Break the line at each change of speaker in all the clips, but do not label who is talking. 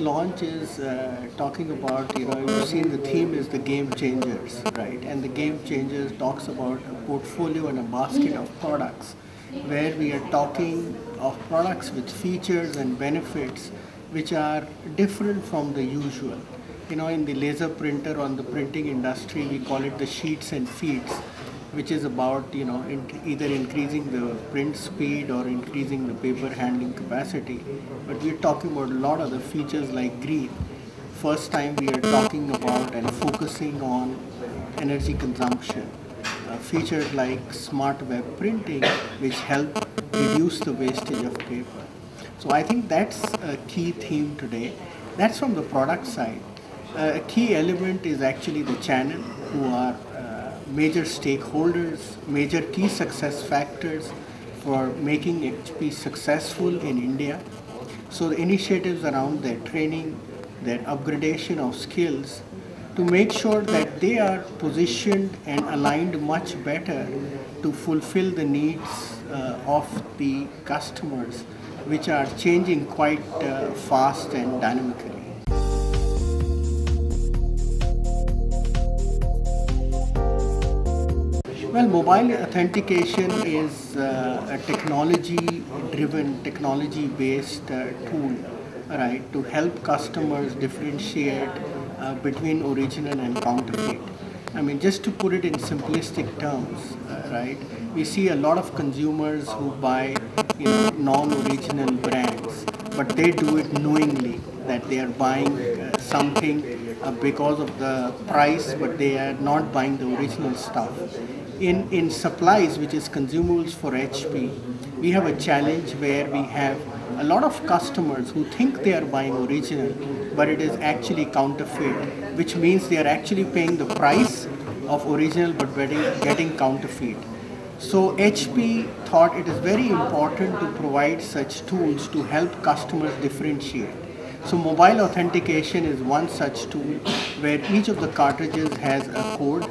launch is talking about, you've seen the theme is the game changers, right? And the game changers talks about a portfolio and a basket of products where we are talking of products with features and benefits which are different from the usual. In the laser printer, on the printing industry, we call it the sheets and feeds, which is about either increasing the print speed or increasing the paper handling capacity. But we're talking about a lot of the features like green. First time we are talking about and focusing on energy consumption. Features like smart web printing, which help reduce the wastage of paper. So I think that's a key theme today. That's from the product side. A key element is actually the channel, who are major stakeholders, major key success factors for making HP successful in India. So the initiatives around their training, their upgradation of skills, to make sure that they are positioned and aligned much better to fulfill the needs of the customers, which are changing quite fast and dynamically. Well, mobile authentication is a technology-driven, technology-based tool, right, to help customers differentiate between original and counterfeit. I mean, just to put it in simplistic terms, right, we see a lot of consumers who buy, non-original brands, but they do it knowingly that they are buying something because of the price, but they are not buying the original stuff. In supplies, which is consumables for HP, we have a challenge where we have a lot of customers who think they are buying original, but it is actually counterfeit, which means they are actually paying the price of original but getting counterfeit. So HP thought it is very important to provide such tools to help customers differentiate. So mobile authentication is one such tool where each of the cartridges has a code,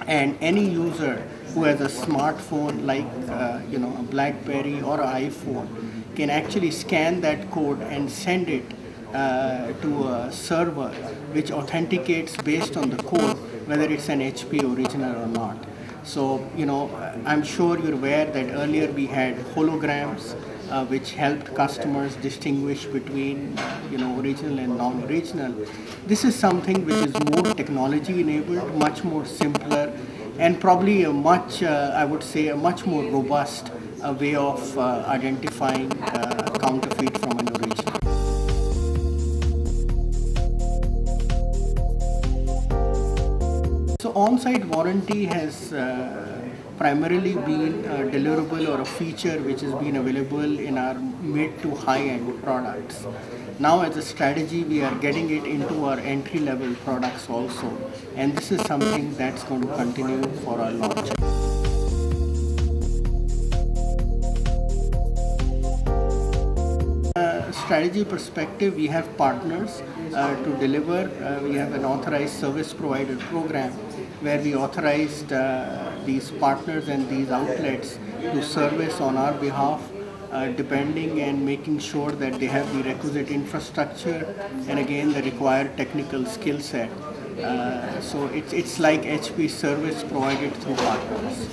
and any user who has a smartphone like a BlackBerry or an iPhone can actually scan that code and send it to a server which authenticates based on the code whether it's an HP original or not. So I'm sure you're aware that earlier we had holograms which helped customers distinguish between original and non-original. This is something which is more technology enabled, much more simpler, and probably a much, I would say, a much more robust way of identifying counterfeit from an original. So on-site warranty has primarily been a deliverable or a feature which has been available in our mid to high-end products. Now as a strategy, we are getting it into our entry-level products also, and this is something that's going to continue for our launch. Strategy perspective, we have partners to deliver. We have an authorized service provider program where we authorized these partners and these outlets to service on our behalf, depending and making sure that they have the requisite infrastructure and again the required technical skill set. So it's like HP service provided through partners.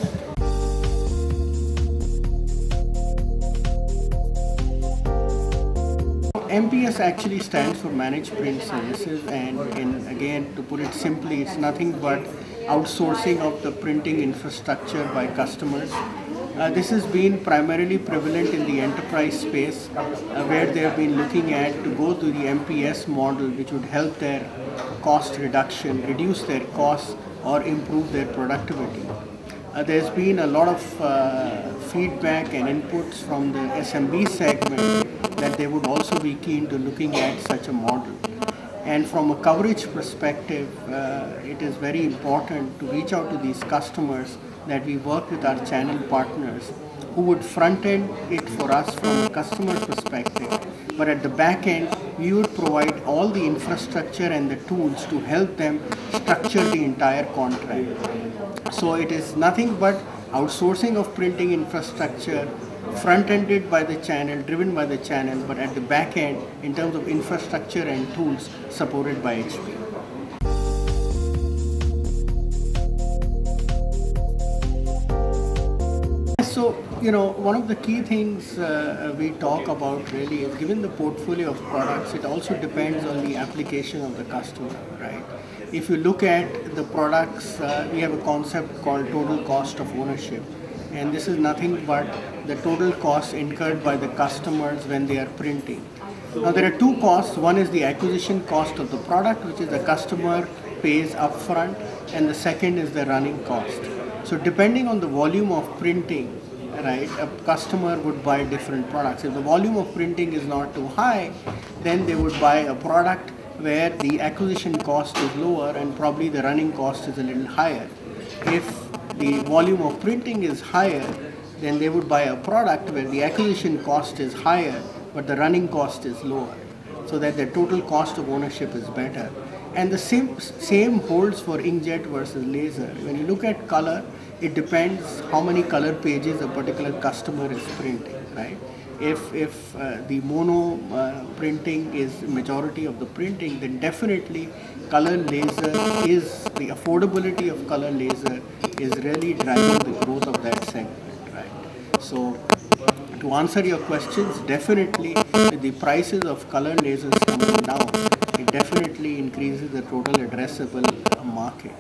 MPS actually stands for Managed Print Services, and again, to put it simply, it's nothing but outsourcing of the printing infrastructure by customers. This has been primarily prevalent in the enterprise space, where they have been looking at to go to the MPS model, which would help their cost reduction, reduce their costs, or improve their productivity. There's been a lot of feedback and inputs from the SMB segment that they would also be keen to looking at such a model. And from a coverage perspective, it is very important to reach out to these customers that we work with our channel partners who would front end it for us from a customer perspective. But at the back end, we would provide all the infrastructure and the tools to help them structure the entire contract. So it is nothing but outsourcing of printing infrastructure front-ended by the channel, driven by the channel, but at the back end, in terms of infrastructure and tools, supported by HP. So, one of the key things we talk about really is, given the portfolio of products, it also depends on the application of the customer, right? If you look at the products, we have a concept called total cost of ownership. And this is nothing but the total cost incurred by the customers when they are printing. Now, there are two costs. One is the acquisition cost of the product, which is the customer pays upfront, and the second is the running cost. So depending on the volume of printing, right, a customer would buy different products. If the volume of printing is not too high, then they would buy a product where the acquisition cost is lower and probably the running cost is a little higher. If the volume of printing is higher, then they would buy a product where the acquisition cost is higher but the running cost is lower, so that the total cost of ownership is better. And the same holds for inkjet versus laser. When you look at color, it depends how many color pages a particular customer is printing, right? If the mono printing is majority of the printing, then definitely color laser is, the affordability of color laser is really driving the growth of that segment, right? So to answer your questions, definitely with the prices of color lasers coming down, it definitely increases the total addressable market.